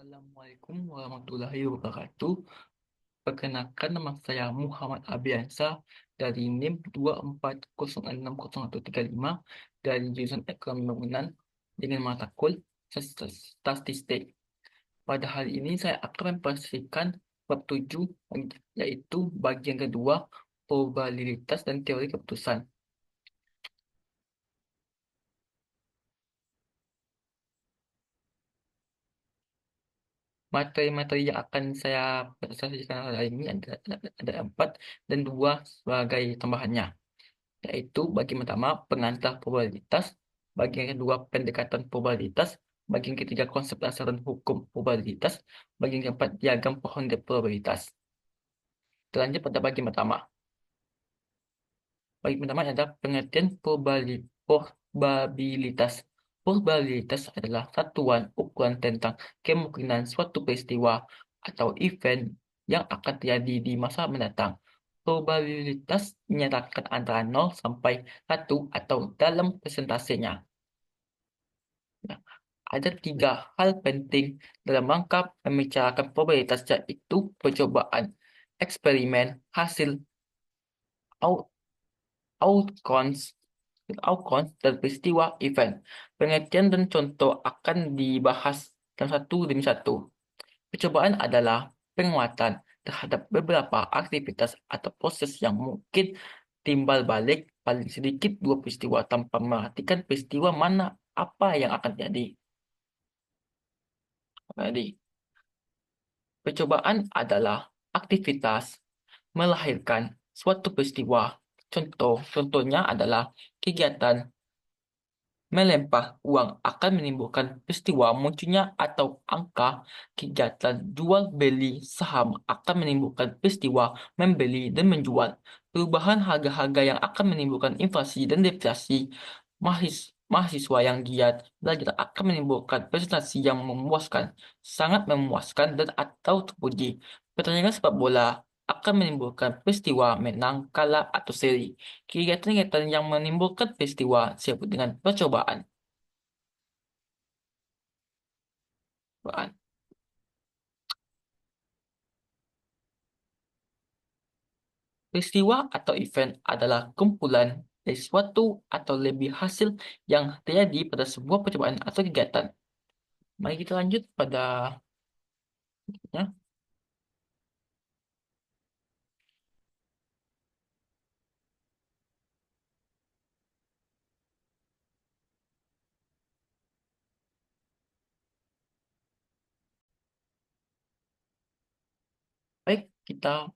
Assalamualaikum warahmatullahi wabarakatuh. Perkenalkan, nama saya Muhammad Abiansa dari NIM 2406013 dari jurusan Ekonomi Bangunan dengan mata kuliah Statistik. Pada hari ini saya akan mempresentasikan bab 7, yaitu bagian kedua, probabilitas dan teori keputusan. Materi-materi yang akan saya presentasikan hari ini ada 4 dan 2 sebagai tambahannya, yaitu bagian pertama pengantar probabilitas, bagian kedua pendekatan probabilitas, bagian ketiga konsep dasar dan hukum probabilitas, bagian keempat diagram pohon probabilitas. Terlanjut pada bagian pertama. Bagian pertama adalah pengertian probabilitas. Probabilitas adalah satuan ukuran tentang kemungkinan suatu peristiwa atau event yang akan terjadi di masa mendatang. Probabilitas menyatakan antara 0 sampai 1 atau dalam persentasenya. Nah, ada 3 hal penting dalam rangka membicarakan probabilitas, yaitu percobaan, eksperimen, hasil, outcomes, outcomes, dan peristiwa event. Pengertian dan contoh akan dibahas dalam satu demi satu. Percobaan adalah penguatan terhadap beberapa aktivitas atau proses yang mungkin timbal balik paling sedikit 2 peristiwa tanpa memperhatikan peristiwa mana apa yang akan terjadi. Jadi, percobaan adalah aktivitas melahirkan suatu peristiwa. Contohnya adalah kegiatan melempar uang akan menimbulkan peristiwa munculnya atau angka. Kegiatan jual beli saham akan menimbulkan peristiwa membeli dan menjual. Perubahan harga-harga yang akan menimbulkan inflasi dan deflasi. Mahasiswa yang giat belajar akan menimbulkan prestasi yang memuaskan, sangat memuaskan dan atau terpuji. Pertandingan sepak bola akan menimbulkan peristiwa menang, kalah, atau seri. Kegiatan-kegiatan yang menimbulkan peristiwa disebut dengan percobaan. Peristiwa atau event adalah kumpulan dari suatu atau lebih hasil yang terjadi pada sebuah percobaan atau kegiatan. Mari kita lanjut pada ya. Baik, kita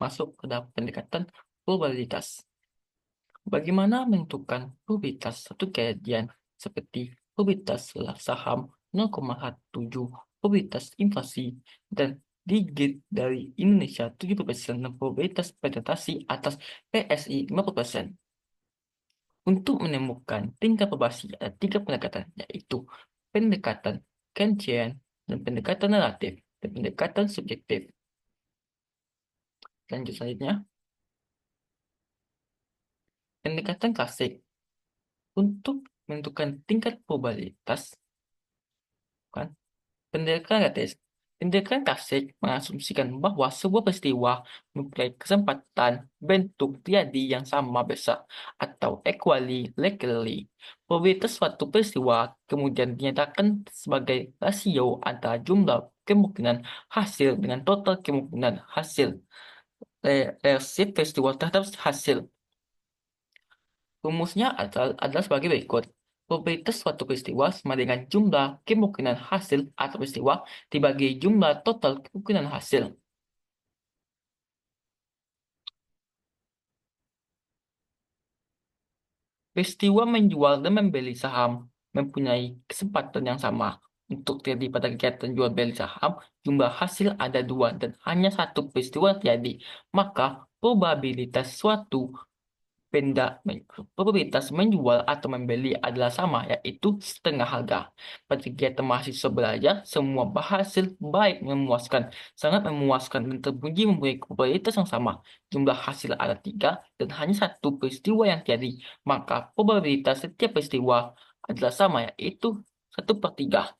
masuk ke dalam pendekatan probabilitas. Bagaimana menentukan probabilitas satu kejadian seperti probabilitas saham 0,17, probabilitas inflasi, dan digit dari Indonesia 70%, dan probabilitas presentasi atas PSI 50%. Untuk menemukan tingkat probabilitas ada 3 pendekatan, yaitu pendekatan Kantian, dan pendekatan relatif, dan pendekatan subjektif. Lanjut selanjutnya, pendekatan klasik. Untuk menentukan tingkat probabilitas, kan? Pendekatan klasik mengasumsikan bahwa sebuah peristiwa mempunyai kesempatan bentuk terjadi yang sama besar atau equally likely. Probabilitas suatu peristiwa kemudian dinyatakan sebagai rasio antara jumlah kemungkinan hasil dengan total kemungkinan hasil. Realisasi peristiwa terhadap hasil. Rumusnya adalah sebagai berikut. Probabilitas suatu peristiwa sama dengan jumlah kemungkinan hasil atau peristiwa dibagi jumlah total kemungkinan hasil. Peristiwa menjual dan membeli saham mempunyai kesempatan yang sama untuk terjadi pada kegiatan jual beli saham. Jumlah hasil ada 2 dan hanya satu peristiwa terjadi. Maka probabilitas suatu probabilitas menjual atau membeli adalah sama, yaitu setengah harga. Pada kegiatan mahasiswa belajar, semua hasil baik memuaskan, sangat memuaskan, dan terpuji mempunyai probabilitas yang sama. Jumlah hasil ada 3 dan hanya satu peristiwa yang terjadi. Maka probabilitas setiap peristiwa adalah sama, yaitu 1/3.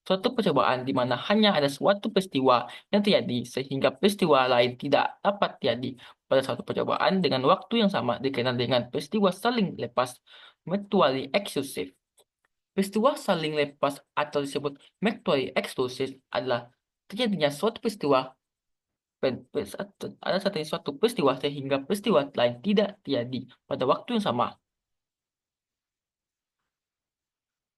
Suatu percobaan di mana hanya ada suatu peristiwa yang terjadi sehingga peristiwa lain tidak dapat terjadi pada suatu percobaan dengan waktu yang sama dikenal dengan peristiwa saling lepas mutually exclusive. Peristiwa saling lepas atau disebut mutually exclusive adalah terjadinya suatu peristiwa ada satunya suatu peristiwa sehingga peristiwa lain tidak terjadi pada waktu yang sama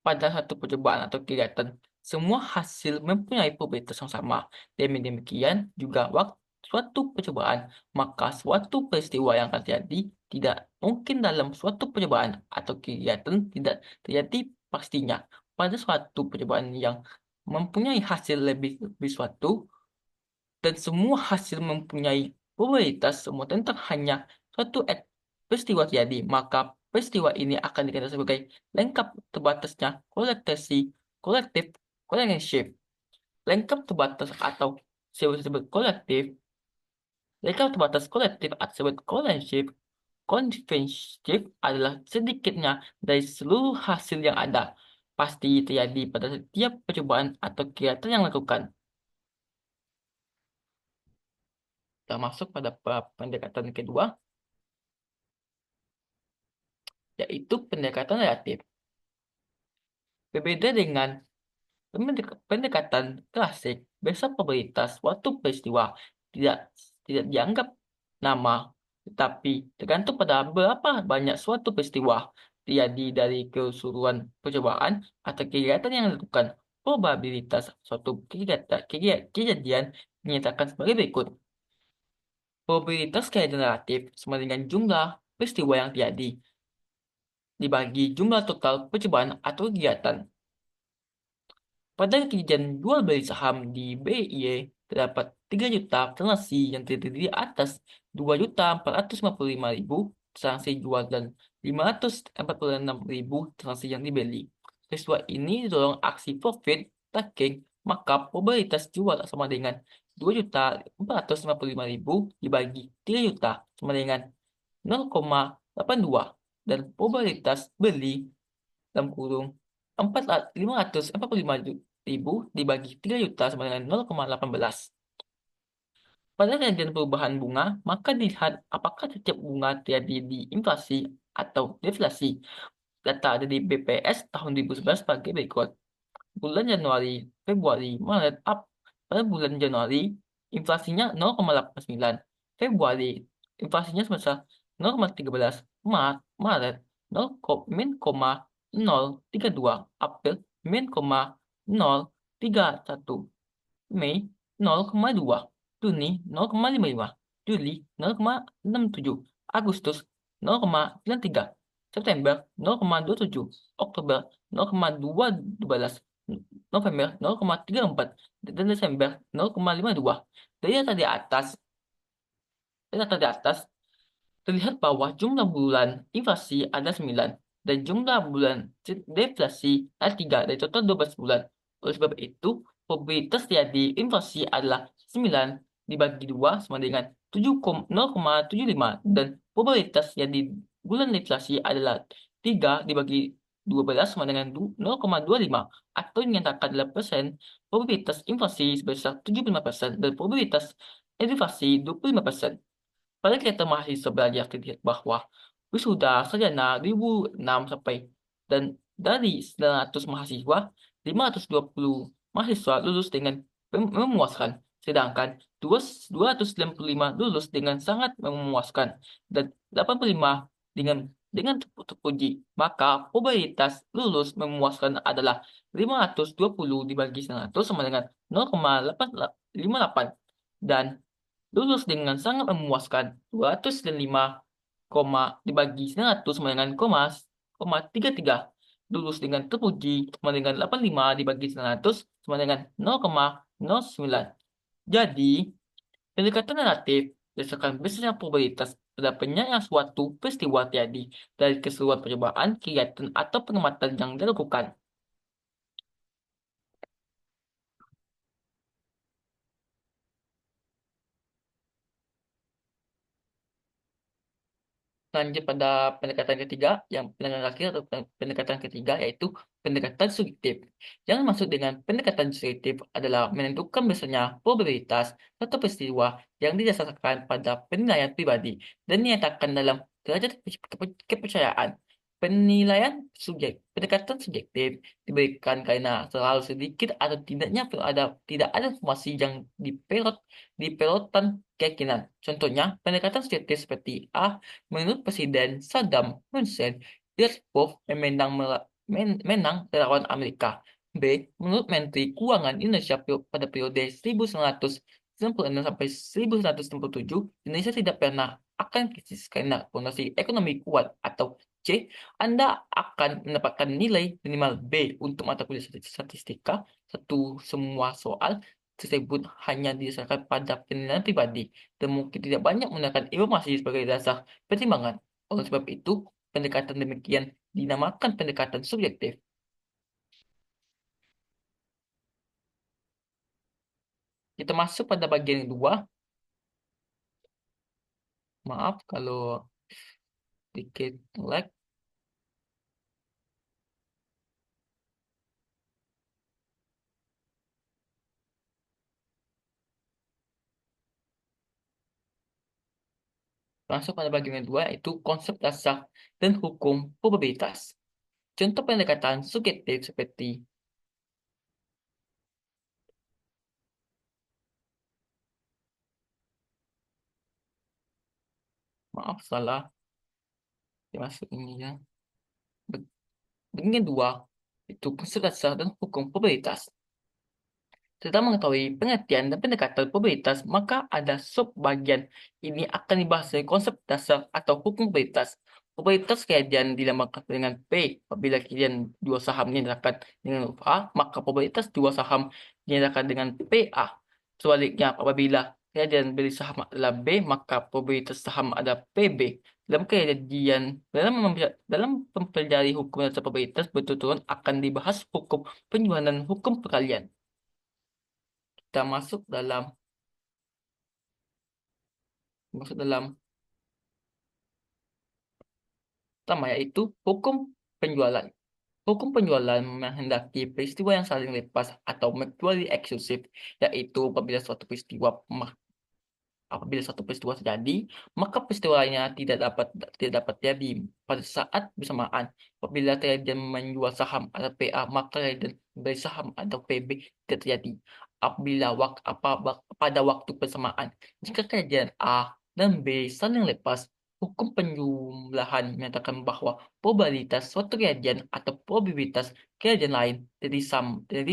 pada satu percobaan atau kegiatan. Semua hasil mempunyai probabilitas yang sama. Demikian juga waktu suatu percobaan, maka suatu peristiwa yang akan terjadi tidak mungkin dalam suatu percobaan atau kegiatan tidak terjadi pastinya. Pada suatu percobaan yang mempunyai hasil lebih suatu, dan semua hasil mempunyai probabilitas semua tentang hanya suatu peristiwa terjadi, maka peristiwa ini akan dikenal sebagai lengkap terbatasnya kolektif relationship. Lengkap terbatas atau disebut kolektif, lengkap terbatas kolektif atau disebut relationship, konventif adalah sedikitnya dari seluruh hasil yang ada, pasti terjadi pada setiap percobaan atau kegiatan yang dilakukan. Kita masuk pada pendekatan kedua, yaitu pendekatan relatif. Berbeda dengan pendekatan klasik, besar probabilitas suatu peristiwa tidak tidak dianggap nama, tetapi tergantung pada berapa banyak suatu peristiwa terjadi dari keseluruhan percobaan atau kegiatan yang dilakukan. Probabilitas suatu kejadian dinyatakan sebagai berikut. Probabilitas kejadian relatif sama dengan jumlah peristiwa yang terjadi dibagi jumlah total percobaan atau kegiatan. Pada kejadian jual beli saham di BIY, terdapat 3 juta transaksi yang terdiri atas 2.455.000 transaksi jual dan 546.000 transaksi yang dibeli. Peristiwa ini didorong aksi profit taking, maka probabilitas jual sama dengan 2.455.000 dibagi 3 juta sama dengan 0,82 dan probabilitas beli dalam kurung 545.000 dibagi 3 juta sama dengan 0,18. Pada kajian perubahan bunga, maka dilihat apakah setiap bunga terjadi di inflasi atau deflasi. Data ada di BPS tahun 2011 sebagai berikut. Bulan Januari, Februari, Maret, pada bulan Januari, inflasinya 0,89. Februari, inflasinya sebesar 0,13. Maret, 0,032. April, -0,031. Mei, 0,2. Juni, 0,55. Juli, 0,67. Agustus, 0,93. September, 0,27. Oktober, 0,212. November, 0,34. Dan Desember, 0,52. Dari data di atas, terlihat bahwa jumlah bulan inflasi ada 9 dan jumlah bulan deflasi ada 3 dari total 12 bulan. Oleh sebab itu, probabilitas terjadi inflasi adalah 9 dibagi 2 sama dengan 0,75 dan probabilitas terjadi bulan deflasi adalah 3 dibagi 12 sama dengan 0,25 atau dinyatakan adalah persen probabilitas inflasi sebesar 75% dan probabilitas inflasi 25%. Pada kita mahasiswa belajar terlihat bahwa wisuda sarjana 2006 sampai dan dari 900 mahasiswa, 520 mahasiswa lulus dengan memuaskan, sedangkan 295 lulus dengan sangat memuaskan dan 85 dengan terpuji. Maka probabilitas lulus memuaskan adalah 520 dibagi 100 sama dengan 0,858 dan lulus dengan sangat memuaskan 205, dibagi 100 sama dengan koma 33. Lulus dengan terpuji sama dengan 85 dibagi 100 sama dengan 0,09. Jadi, pendekatan relatif berdasarkan besarnya probabilitas terdapatnya yang suatu peristiwa terjadi dari keseluruhan percobaan, kegiatan, atau pengamatan yang dilakukan. Lanjut pada pendekatan ketiga, yang pendekatan terakhir atau pendekatan ketiga yaitu pendekatan subjektif. Yang maksud dengan pendekatan subjektif adalah menentukan biasanya probabilitas suatu peristiwa yang didasarkan pada penilaian pribadi dan dinyatakan dalam derajat kepercayaan. Pendekatan subjektif diberikan karena terlalu sedikit atau tidak ada informasi yang dipelotan keyakinan. Contohnya, pendekatan subjektif seperti A. Menurut Presiden Saddam Hussein, Diyarbakir menang relawan Amerika. B. Menurut Menteri Keuangan Indonesia pada periode 1996 sampai 1997, Indonesia tidak pernah akan krisis karena fondasi ekonomi kuat. Atau C. Anda akan mendapatkan nilai minimal B untuk mata kuliah statistika. Semua soal tersebut hanya didasarkan pada penilaian pribadi dan mungkin tidak banyak menggunakan informasi sebagai dasar pertimbangan. Oleh sebab itu, pendekatan demikian dinamakan pendekatan subjektif. Kita masuk pada bagian kedua. Maaf kalau sedikit lag. Masuk pada bagian kedua yaitu konsep dasar dan hukum probabilitas. Contoh pendekatan subjektif seperti maaf salah dimasuk ini ya. Bagian kedua itu konsep dasar dan hukum probabilitas. Setelah mengetahui pengertian dan pendekatan probabilitas, maka ada sub-bagian ini akan dibahas dari konsep dasar atau hukum probabilitas. Probabilitas kejadian dilambangkan dengan P. Apabila kejadian dua saham dinyatakan dengan huruf A, maka probabilitas dua saham dinyatakan dengan PA. Sebaliknya, apabila kejadian beli saham adalah B, maka probabilitas saham ada PB. Dalam mempelajari hukum dasar probabilitas berturut-turut akan dibahas hukum penjualan dan hukum perkalian. Kita masuk dalam pertama yaitu hukum penjualan. Hukum penjualan menghendaki peristiwa yang saling lepas atau mutually exclusive, yaitu apabila suatu peristiwa terjadi, maka peristiwa lainnya tidak dapat terjadi pada saat bersamaan. Apabila kejadian menjual saham atau PA, maka kejadian beli saham atau PB tidak terjadi. Pada waktu bersamaan, jika kejadian A dan B saling lepas, hukum penjumlahan menyatakan bahwa probabilitas suatu kejadian atau probabilitas kejadian lain jadi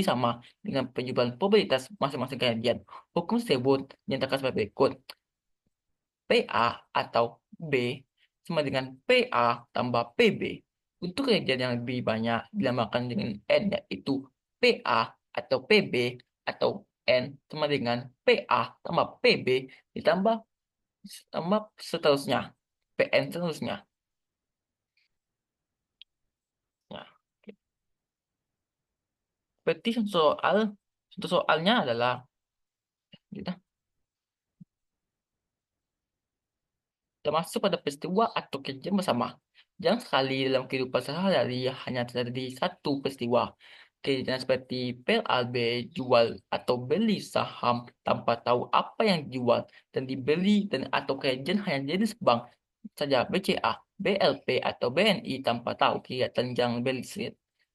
sama dengan penjumlahan probabilitas masing-masing kejadian. Hukum tersebut dinyatakan sebagai berikut. PA atau B sama dengan PA tambah PB. Untuk kejadian yang lebih banyak dilambangkan dengan N, yaitu PA atau PB atau N sama dengan PA tambah PB ditambah tambah seterusnya. PN seterusnya. Nah, berarti contoh soalnya adalah kita termasuk pada peristiwa atau kejadian bersama. Jangan sekali dalam kehidupan sehari-hari hanya terjadi satu peristiwa. Kejadian seperti PLB jual atau beli saham tanpa tahu apa yang dijual dan dibeli dan atau kejadian hanya jenis bank saja BCA, BLP atau BNI tanpa tahu kegiatan yang beli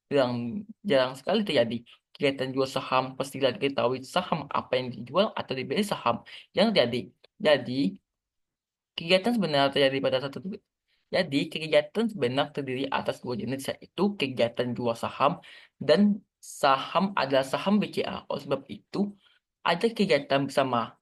yang jarang sekali terjadi. Kegiatan jual saham pastilah diketahui saham apa yang dijual atau dibeli saham yang terjadi. Jadi, Kegiatan sebenarnya terjadi pada satu Jadi, kegiatan sebenar terdiri atas dua jenis, yaitu kegiatan jual saham dan saham adalah saham BCA. Oleh sebab itu, ada kegiatan bersama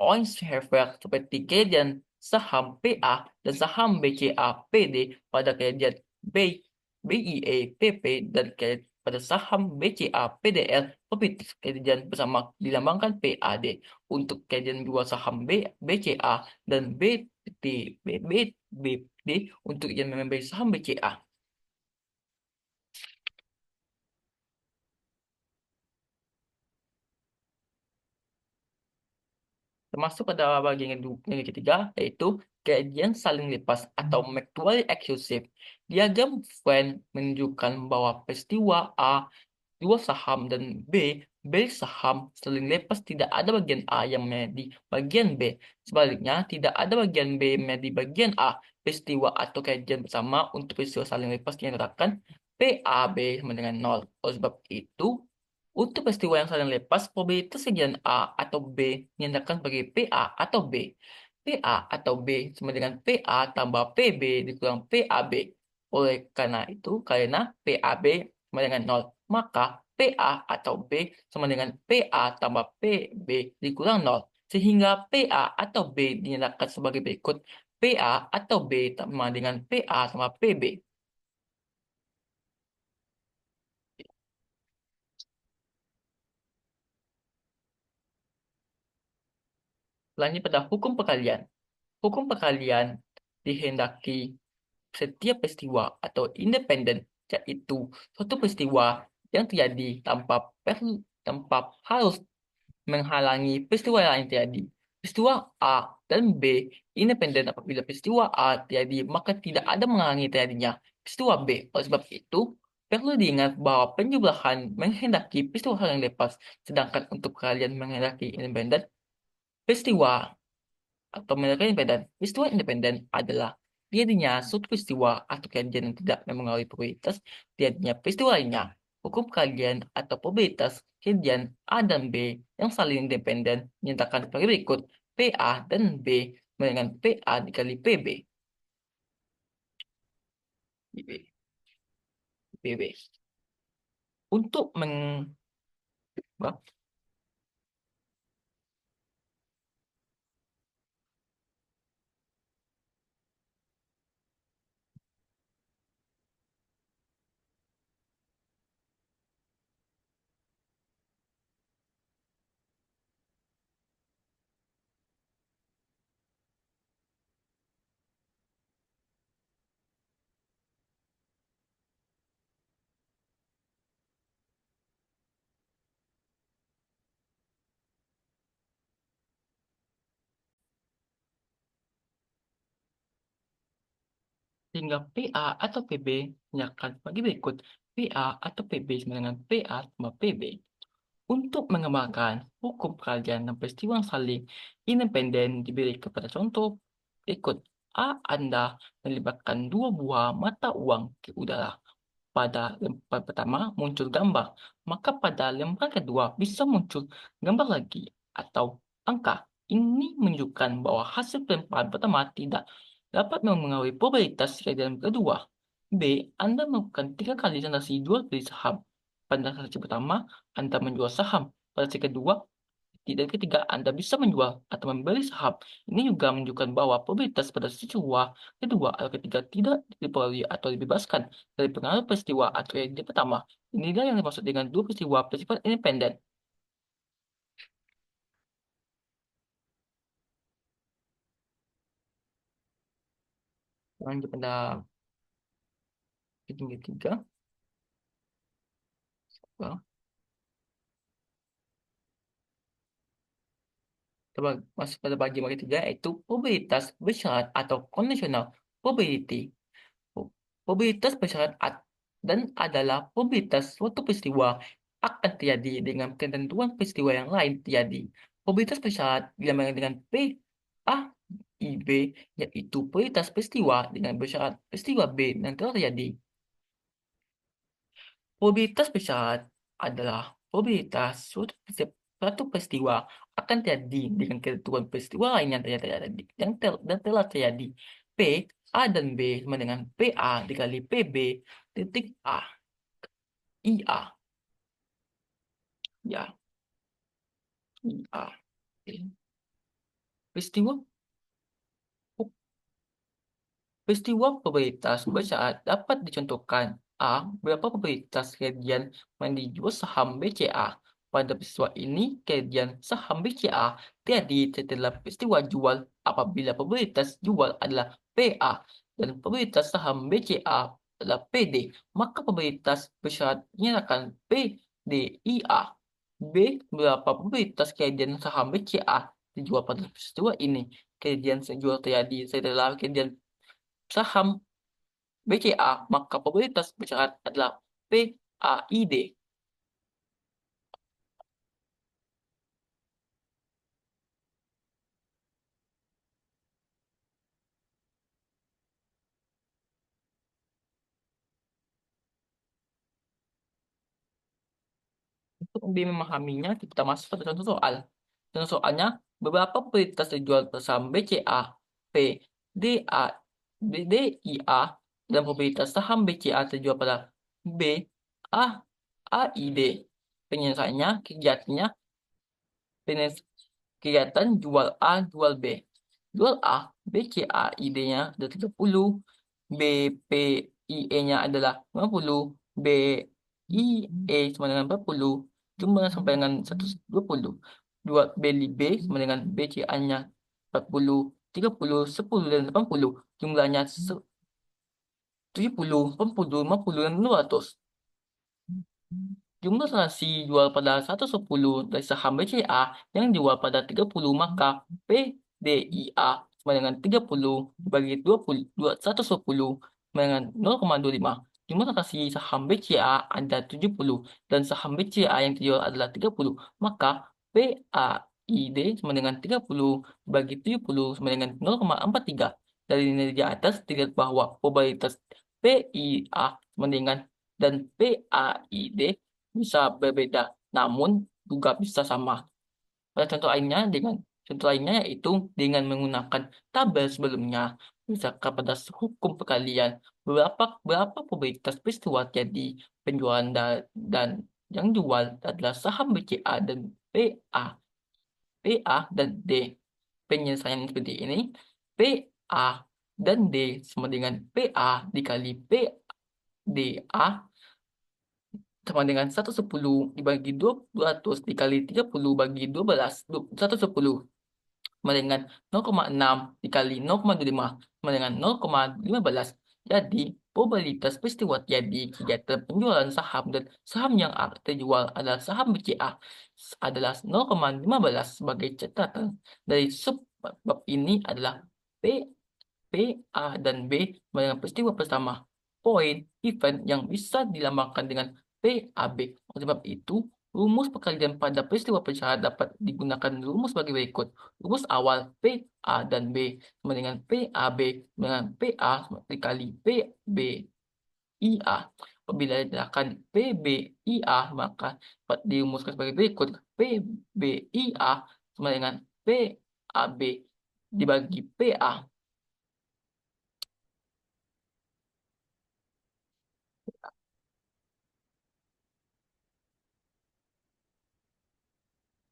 Orange Share seperti kegiatan saham PA dan saham BCA PD pada kegiatan B, BIA PP dan pada saham BCA PDL Properties kegiatan bersama dilambangkan PAD untuk kegiatan dua saham BCA dan BD untuk yang membeli saham BCA. termasuk pada bagian yang ketiga, yaitu kajian saling lepas atau mutually exclusive. Diagram Venn menunjukkan bahwa peristiwa A dua saham dan B saham saling lepas tidak ada bagian A yang menjadi bagian B. Sebaliknya, tidak ada bagian B yang menjadi bagian A. Peristiwa atau kajian bersama untuk peristiwa saling lepas dinyatakan PAB sama dengan nol. Oleh sebab itu, untuk peristiwa yang saling lepas, probabilitas kejadian A atau B dinyatakan sebagai PA atau B. PA atau B sama dengan PA tambah PB dikurang PAB. Oleh karena itu, karena PAB sama dengan nol, maka PA atau B sama dengan PA tambah PB dikurang nol. Sehingga PA atau B dinyatakan sebagai berikut. PA atau B sama dengan PA sama PB. Lanjut pada hukum perkalian. Hukum perkalian dihendaki setiap peristiwa atau independen, yaitu suatu peristiwa yang terjadi tanpa harus menghalangi peristiwa lain terjadi. Peristiwa A dan B independen apabila peristiwa A terjadi, maka tidak ada menghalangi terjadinya peristiwa B. Oleh sebab itu, perlu diingat bahwa penjumlahan menghendaki peristiwa hal yang lepas, sedangkan untuk kalian menghendaki independen, peristiwa atau mereka independen. Peristiwa independen adalah terjadinya suatu peristiwa atau kejadian yang tidak mempengaruhi probabilitas terjadinya peristiwa lainnya. Hukum kejadian atau probabilitas kejadian A dan B yang saling independen menyatakan sebagai berikut. PA dan B dengan PA dikali PB. PB. PB. Untuk meng... Sehingga PA atau PB dinyatakan sebagai berikut. PA atau PB sama dengan PA tambah PB. Untuk mengembangkan hukum peralihan dan peristiwa yang saling independen diberi kepada contoh berikut. A. Anda melibatkan dua buah mata uang ke udara. Pada lembar pertama muncul gambar, maka pada lembar kedua bisa muncul gambar lagi atau angka. Ini menunjukkan bahwa hasil pelemparan pertama tidak dapat mempengaruhi probabilitas kejadian kedua. B. Anda melakukan 3 kali transaksi jual beli saham. Pada transaksi pertama, Anda menjual saham. Pada transaksi kedua, dan ketiga, Anda bisa menjual atau membeli saham. Ini juga menunjukkan bahwa probabilitas pada peristiwa kedua atau ketiga tidak dipengaruhi atau dibebaskan dari pengaruh peristiwa atau yang pertama. Inilah yang dimaksud dengan dua peristiwa bersifat independen. Lanjut pada hitung ketiga. Well, kita masuk pada bagian ketiga yaitu probabilitas bersyarat atau conditional probability. Probabilitas bersyarat dan adalah probabilitas suatu peristiwa akan terjadi dengan ketentuan peristiwa yang lain terjadi. Probabilitas bersyarat dilambangkan dengan P A I B, yaitu probabilitas peristiwa dengan bersyarat peristiwa B yang telah terjadi. Probabilitas bersyarat adalah probabilitas suatu peristiwa akan terjadi dengan ketentuan peristiwa lain yang terjadi dan telah terjadi. P A dan B sama dengan PA dikali PB titik A. IA. Ya, IA. Oke. Peristiwa Peristiwa probabilitas bersyarat dapat dicontohkan. A. Berapa probabilitas kejadian menjual saham BCA? Pada peristiwa ini, kejadian saham BCA terjadi setelah peristiwa jual apabila probabilitas jual adalah PA dan probabilitas saham BCA adalah PD. Maka probabilitas bersyarat dinyatakan PDIA. B. Berapa probabilitas kejadian saham BCA dijual pada peristiwa ini, kemudian jual terjadi setelah kejadian saham BCA, maka probabilitas bersyarat adalah PAID. Untuk lebih memahaminya, kita masuk pada contoh soal. Contoh soalnya, beberapa probabilitas terjual saham BCA, P, DA, DIA, dan probabilitas saham BCA terjual pada B, A, AID. Penyelesaiannya, kegiatannya, kegiatan jual A, jual B. Jual A, BCA ID-nya ada 30, BPIE-nya adalah 50, BIE sama dengan 40, jumlah sampai dengan 120. Jual beli B sama dengan BCA-nya 40, 30, 10, dan 80. Jumlahnya 70, 80, 50, dan 200. Jumlah transaksi jual pada 110 dari saham BCA yang jual pada 30, maka PDIA sama dengan 30 bagi 20, 110 sama dengan 0,25. Jumlah transaksi saham BCA ada 70 dan saham BCA yang dijual adalah 30, maka PAID sama dengan 30 bagi 70 sama dengan 0,43. Dari nilai di atas dilihat bahwa probabilitas PIA sama dengan dan PAID bisa berbeda, namun juga bisa sama. Pada contoh lainnya yaitu dengan menggunakan tabel sebelumnya, misalkan pada hukum perkalian berapa probabilitas peristiwa jadi penjualan dan yang jual adalah saham BCA dan PA, PA dan D. Penyelesaian seperti ini, PA dan D sama dengan PA dikali PDA sama dengan 110 dibagi 200 dikali 30 bagi 12, 110 sama dengan 0,6 dikali 0,25 sama dengan 0,15. Jadi, probabilitas peristiwa terjadi kegiatan penjualan saham dan saham yang terjual adalah saham BCA adalah 0,15. Sebagai catatan dari subbab ini adalah P P, A, dan B dengan peristiwa pertama. Poin event yang bisa dilambangkan dengan PAB. Oleh sebab itu, rumus perkalian pada peristiwa pecahan dapat digunakan rumus bagi berikut. Rumus awal P, A, dan B sama dengan PAB dengan PA dikali PB IA. Apabila diletakkan PBIA, maka dapat dirumuskan sebagai berikut. PBIA sama dengan PAB dibagi PA.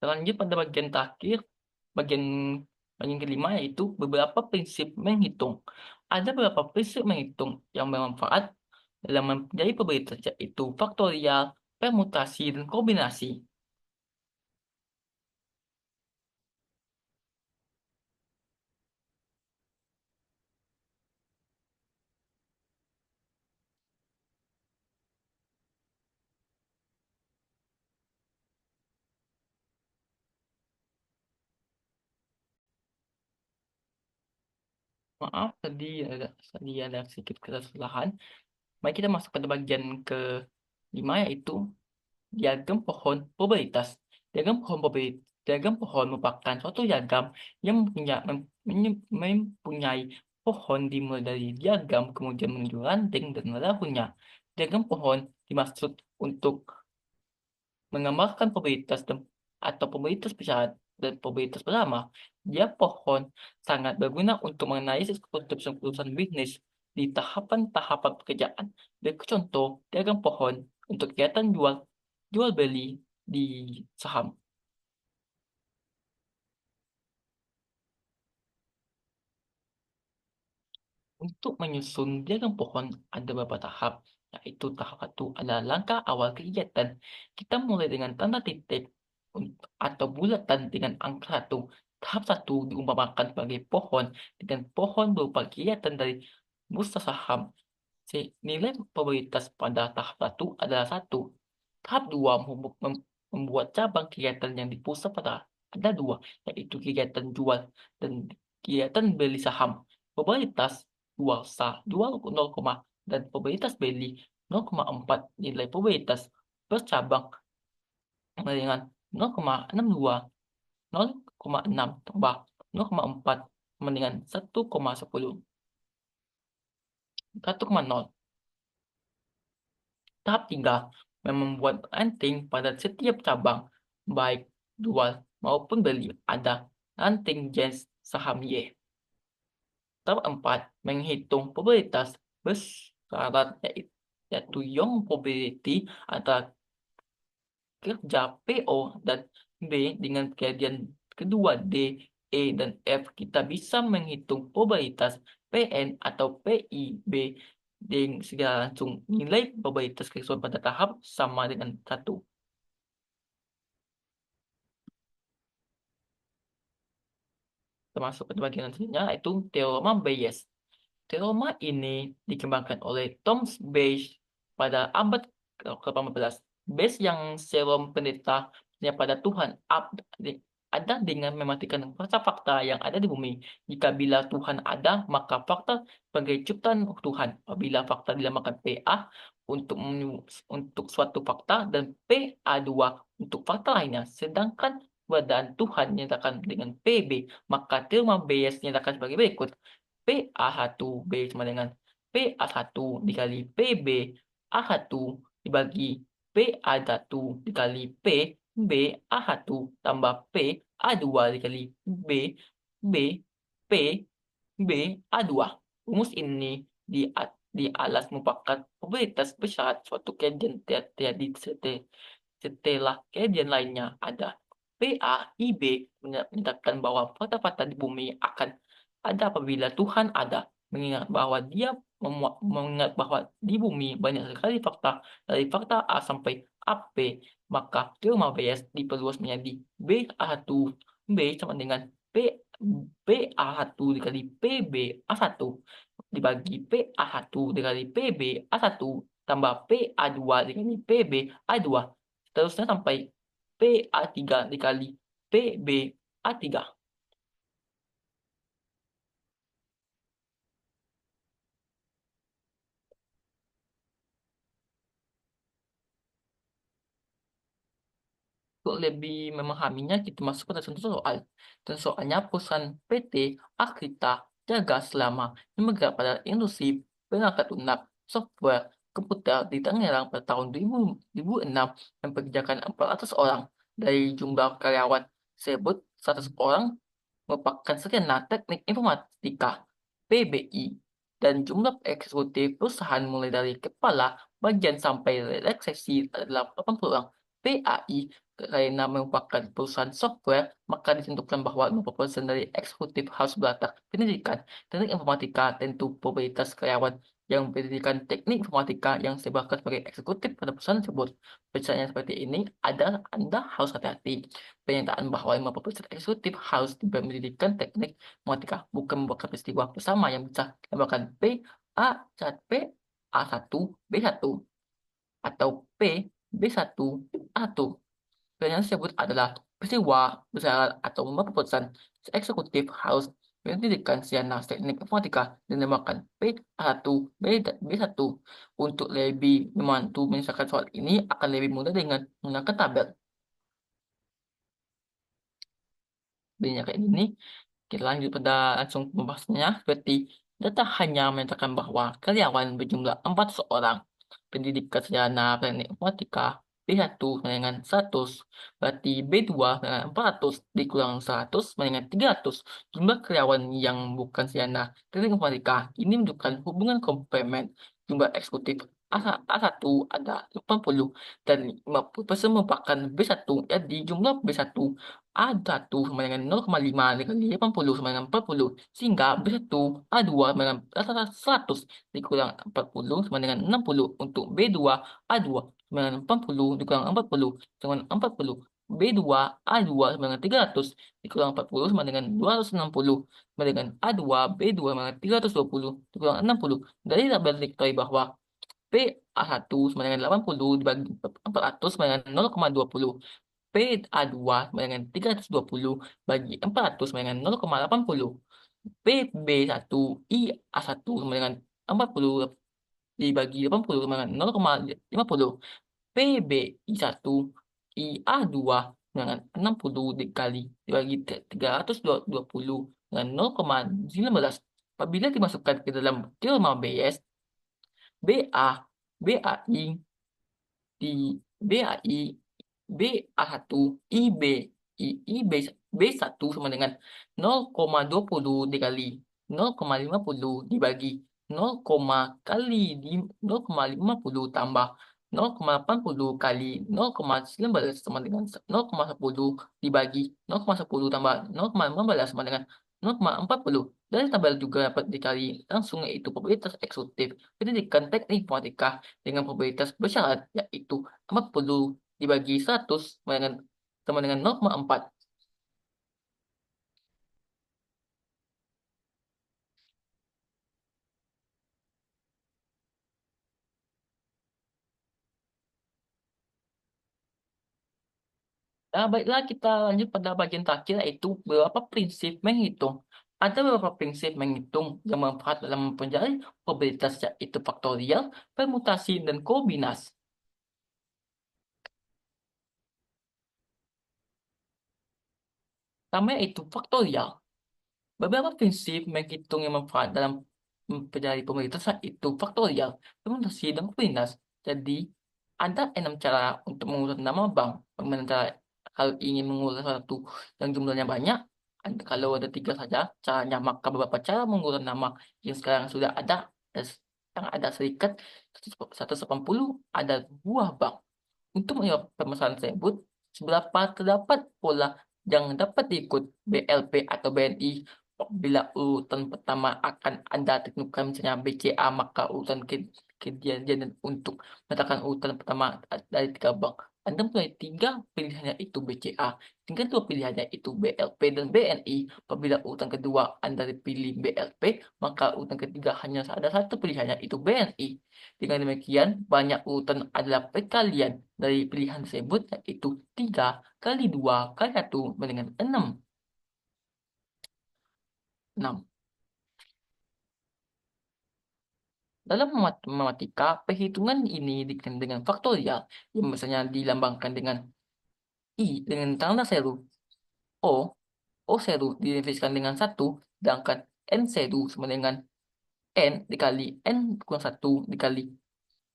Lanjut pada bagian terakhir, bagian bagian kelima yaitu beberapa prinsip menghitung. Ada beberapa prinsip menghitung yang bermanfaat dalam menjadi probabilitas yaitu faktorial, permutasi, dan kombinasi. Maaf, tadi ada sedikit kesalahan. Mari kita masuk pada bagian ke-5 yaitu diagram pohon probabilitas. Diagram pohon merupakan suatu diagram yang mempunyai pohon dimulai dari diagram kemudian menuju ranting dan daunnya. Diagram pohon dimaksud untuk menggambarkan atau probabilitas besar dan probabilitas pertama. Dia pohon sangat berguna untuk menganalisis keputusan-keputusan bisnis di tahapan-tahapan pekerjaan. Berikut contoh diagram pohon untuk kegiatan jual beli di saham. Untuk menyusun diagram pohon ada beberapa tahap, yaitu tahap satu adalah langkah awal kegiatan. Kita mulai dengan tanda titik atau bulatan dengan angka 1. Tahap satu diumpamakan sebagai pohon dengan pohon berupa kegiatan dari bursa saham. Nilai probabilitas pada tahap satu adalah 1. Tahap 2 membuat cabang kegiatan yang dipusat pada ada dua, yaitu kegiatan jual dan kegiatan beli saham. Probabilitas jual jual 0, dan probabilitas beli 0,4. Nilai probabilitas per cabang dengan 0,62, 0,6 tambah 0,4 sama dengan 1,10, 1,0. Tahap 3 membuat ranting pada setiap cabang, baik jual maupun beli, ada ranting jenis saham Y. Tahap 4 menghitung probabilitas bersyarat, yaitu Young probability antara kerja PO dan B dengan kejadian kedua D, E, dan F. Kita bisa menghitung probabilitas PN atau PIB dengan segala langsung. Nilai probabilitas keseluruhan pada tahap sama dengan 1. Termasuk pada bagian selanjutnya itu teorema Bayes. Teorema ini dikembangkan oleh Thomas Bayes pada abad ke-18. Bayes yang serum pendeta pada Tuhan ada dengan mematikan fakta-fakta yang ada di bumi. Jika bila Tuhan ada, maka fakta sebagai ciptaan Tuhan. Apabila fakta dinamakan PA untuk suatu fakta dan PA2 untuk fakta lainnya, sedangkan keberadaan Tuhan dinyatakan dengan PB, maka teorema Bayes dinyatakan sebagai berikut. PA1 B sama dengan PA1 dikali PB A1 dibagi PA1 dikali P B A1 tambah P A2 dikali B B P B A2. Rumus ini di alas merupakan probabilitas besar suatu kejadian terjadi setelah kejadian lainnya ada. PAIB menyatakan bahwa fakta-fakta di bumi akan ada apabila Tuhan ada, mengingat bahwa mengingat bahwa di bumi banyak sekali fakta dari fakta A sampai AP, maka teorema Bayes diperluas menjadi BA1 B sama dengan PA1 dikali PB A1 dibagi PA1 dikali PB A1 tambah PA2 dikali PB A2, seterusnya sampai PA3 dikali PB A3. Untuk lebih memahaminya, kita masuk pada contoh soal. Dan soalnya perusahaan PT Akrita Jaga Selama yang bergerak pada industri perangkat lunak software komputer di Tangerang pada tahun 2006 yang mempekerjakan 400 orang. Dari jumlah karyawan tersebut, 100 orang merupakan sarjana teknik informatika PBI, dan jumlah eksekutif perusahaan mulai dari kepala bagian sampai redaksi adalah 80 orang. PAI karena merupakan perusahaan software, maka ditentukan bahwa 50% dari eksekutif harus berlatar pendidikan teknik informatika. Tentu probabilitas karyawan yang pendidikan teknik informatika yang disebarkan sebagai eksekutif pada perusahaan tersebut. Perusahaan seperti ini Anda harus hati-hati. Pernyataan bahwa 50% eksekutif harus berpendidikan teknik informatika bukan merupakan peristiwa bersama yang bisa dinamakan A, P, A1, B1 atau P, B1, A1. Pernyataan tersebut adalah peristiwa besar atau membuat keputusan eksekutif harus pendidikan sarjana teknik informatika dan dinamakan P1, B1. Untuk lebih membantu menyelesaikan soal ini akan lebih mudah dengan menggunakan tabel. Bedanya kayak gini. Kita lanjut pada langsung membahasnya. Seperti data hanya menyatakan bahwa karyawan berjumlah 4 orang. Pendidikan sarjana teknik informatika B1 sama dengan 100. Berarti B2 dengan 400 dikurang 100 sama dengan 300. Jumlah karyawan yang bukan sarjana teknik informatika ini menunjukkan hubungan komplement. Jumlah eksekutif A1 ada 80 dan 50% merupakan B1. Jadi jumlah B1 A1 sama dengan 0,5 dikali 80 sama dengan 40, sehingga B1 A2 sama dengan rata-rata 100 dikurang 40 sama dengan 60. Untuk B2 A2 sama dengan 80 dikurang 40 sama dengan 40. B2 A2 sama dengan 300 dikurang 40 sama dengan 260 sama dengan A2 B2 sama dengan 320 dikurang 60. Dari tabel diketahui bahwa P A1 sama dengan 80 dibagi 400 sama dengan 0,20. PA2 sama dengan 320 bagi 400 sama dengan 0,80. PB1 IA1 sama dengan 40 dibagi 80 sama dengan 0,50. PBI1 IA2 dengan 60 dikali dibagi 320 dengan 0,19. Apabila dimasukkan ke dalam teorema Bayes, BA, BAI di BAI BA1 IB IB B1 sama dengan 0,20 dikali 0,50 dibagi 0, kali di 0,50 tambah 0,80 kali 0,19 sama dengan 0,10 dibagi 0,10 tambah 0,15 sama dengan 0,40. Dari tabel juga dapat dicari langsung yaitu probabilitas eksekutif pendidikan teknik informatika dengan probabilitas bersyarat yaitu 40 dibagi 100 sama dengan 0,4. Nah, baiklah kita lanjut pada bagian terakhir yaitu beberapa prinsip menghitung. Ada beberapa prinsip menghitung yang bermanfaat dalam mempelajari probabilitas yaitu faktorial, permutasi, dan kombinasi. Pertama yaitu faktorial. Beberapa prinsip menghitung yang manfaat dalam mempelajari probabilitas itu faktorial, permutasi, dan kombinasi. Jadi, ada 6 cara untuk mengurus nama bank. Bagaimana cara kalau ingin mengurus satu yang jumlahnya banyak? Kalau ada 3 saja caranya, maka beberapa cara mengurus nama yang sekarang sudah ada, yang ada serikat 180 ada buah bank. Untuk menjawab permasalahan tersebut, seberapa terdapat pola yang dapat diikut BLP atau BNI. Bila urutan pertama akan Anda tentukan misalnya BCA, maka urutan kejadian untuk menetapkan urutan pertama dari 3 bank. Anda mempunyai 3 pilihannya itu BCA, tinggal 2 pilihannya itu BLP dan BNI. Apabila urutan kedua Anda dipilih BLP, maka urutan ketiga hanya ada 1 pilihannya itu BNI. Dengan demikian, banyak urutan adalah perkalian dari pilihan tersebut, yaitu 3 kali 2 kali 1 dengan 6. 6. Dalam matematika, perhitungan ini dikenal dengan faktorial, yang biasanya dilambangkan dengan I dengan tanda seru, O, O seru didefinisikan dengan 1, sedangkan N seru sama dengan N dikali N kurang 1 dikali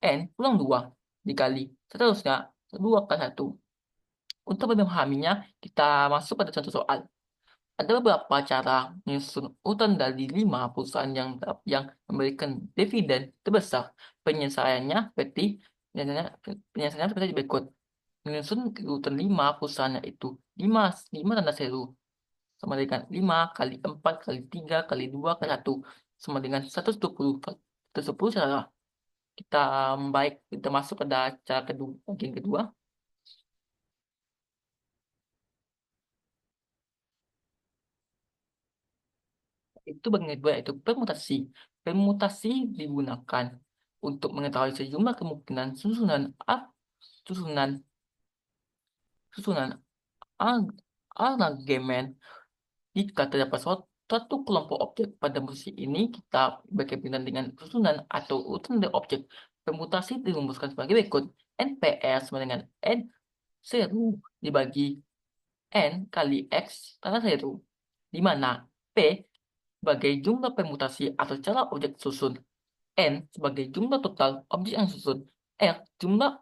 N kurang 2 dikali seterusnya 2 kali 1. Untuk memahaminya, kita masuk pada contoh soal. Ada beberapa cara menyusun urutan dari 5 perusahaan yang memberikan dividen terbesar. Penyelesaiannya seperti penyelesaiannya seperti berikut. Menyusun urutan 5 perusahaan itu 5 5 tanda seru sama dengan 5 kali 4 kali 3 kali 2 kali 1 sama dengan 120. 110 cara. Kita kita masuk pada cara kedua, bagian kedua. Itu bagian kedua yaitu permutasi. Permutasi digunakan untuk mengetahui sejumlah kemungkinan susunan susunan argumen jika terdapat suatu kelompok objek. Pada posisi ini kita berkaitan dengan susunan atau urutan dari objek. Permutasi dirumuskan sebagai berikut. NPR sama dengan N seru dibagi N kali X tanda seru, di mana P sebagai jumlah permutasi atau cara objek susun, N sebagai jumlah total objek yang susun, R jumlah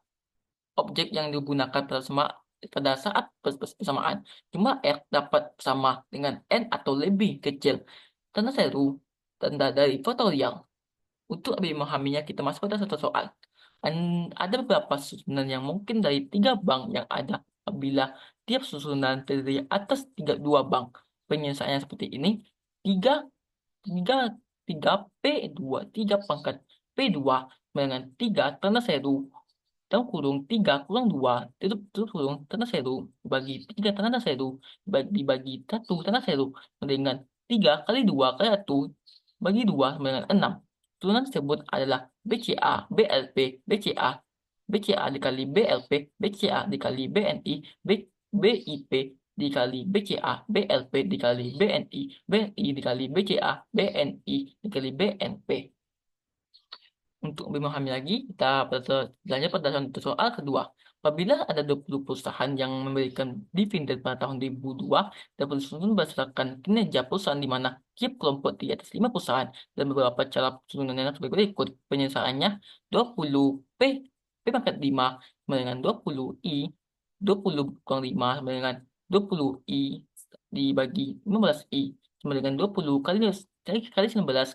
objek yang digunakan pada saat persamaan. Jumlah R dapat sama dengan N atau lebih kecil. Tanda seru, tanda dari faktorial. Untuk lebih memahaminya, kita masuk pada satu soal. Ada beberapa susunan yang mungkin dari 3 bank yang ada. Apabila tiap susunan terdiri atas 2 bank. Penyelesaiannya seperti ini. 3 3 3 P2 3 pangkat P2 dengan 3 tanda seru dalam kurung 3 kurang 2 tutup tutup kurung tanda seru bagi 3 tanda seru dibagi 1 tanda seru dengan 3 kali 2 kali 1 bagi 2 dengan 6. Turunan tersebut adalah BCA, BLP, BCA, BCA dikali BLP, BCA dikali BNI, BIP dikali BCA, BLP dikali BNI, BNI dikali BCA, BNI dikali BNP. Untuk lebih memahami lagi, kita belajar pada contoh soal kedua. Apabila ada 20 perusahaan yang memberikan dividen pada tahun 2002, dapat disusun berdasarkan kinerja perusahaan di mana tiap kelompok di atas 5 perusahaan dan beberapa cara susunannya sebagai berikut. Penyelesaiannya 20 P, P pangkat 5 sama dengan 20 I, 20 kurang 5 sama dengan 20 I dibagi 15 I sama dengan 20 kali 19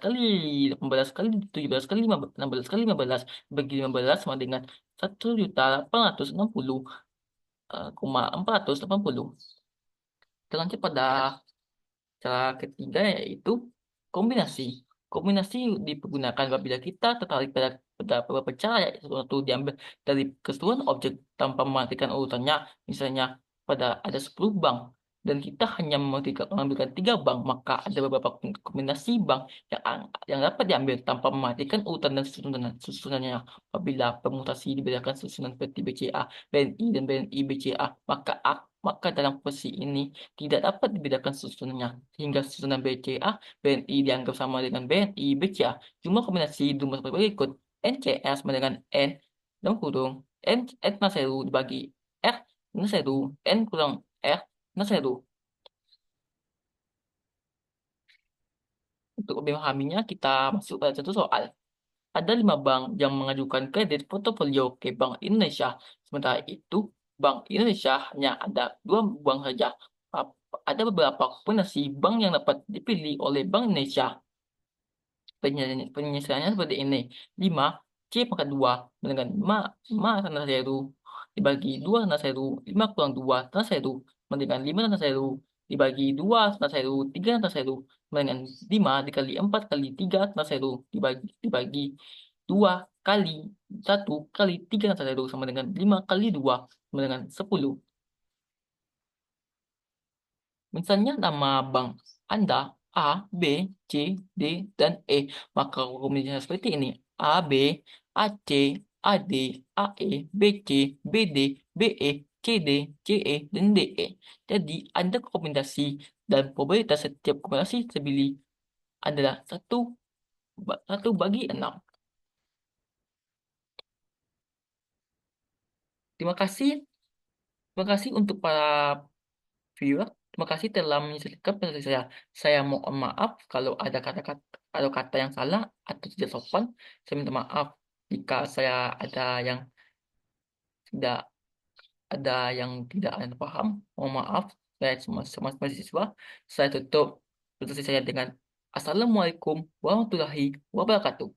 kali 18 kali 17 kali 15, 16 kali 15 bagi 15 sama dengan 1.860 koma 480. Kita lanjut pada cara ketiga yaitu kombinasi. Kombinasi dipergunakan apabila kita tertarik pada beberapa cara yaitu suatu diambil dari keseluruhan objek tanpa mematikan urutannya. Misalnya pada ada 10 bank dan kita hanya mengambilkan 3 bank, maka ada beberapa kombinasi bank yang dapat diambil tanpa mematikan urutan dan susunannya. Apabila permutasi diberikan susunan seperti BCA, BNI dan BNI BCA, maka dalam posisi ini tidak dapat dibedakan susunannya, sehingga susunan BCA, BNI dianggap sama dengan BNI, BCA. Jumlah kombinasi jumlah seperti berikut. NCS sama dengan N, dalam kurung, N Naseru dibagi R, Naseru, N kurang R, Naseru. Untuk lebih memahaminya, kita masuk pada satu soal. Ada 5 bank yang mengajukan kredit portofolio ke Bank Indonesia. Sementara itu, Bank Indonesia hanya ada 2 bank saja. Ada beberapa kombinasi bank yang dapat dipilih oleh Bank Indonesia. Penyelesaiannya seperti ini. 5 C pangkat 2 dengan ma tanda seru dibagi 2 tanda seru 5 kurang 2 tanda seru dengan 5 tanda seru dibagi 2 tanda seru 3 tanda seru dengan 5 dikali 4 kali 3 tanda seru dibagi 2 kali 1 kali 3 tanda seru sama dengan 5 kali 2 sama dengan 10. Misalnya nama bank Anda A, B, C, D, dan E. Maka kombinasinya seperti ini. A, B, A, C, A, D, A, E, B, C, B, D, B, E, C, D, C, E, dan D, E. Jadi, Anda kombinasi dan probabilitas setiap kombinasi terpilih adalah 1/6. Terima kasih. Terima kasih untuk para viewer. Terima kasih telah menyaksikan penjelasan saya. Saya mohon maaf kalau ada kata yang salah atau tidak sopan. Saya minta maaf jika saya tidak ada yang tidak Anda paham. Mohon maaf. Saya semua mahasiswa. Saya tutup presentasi saya dengan Assalamualaikum warahmatullahi wabarakatuh.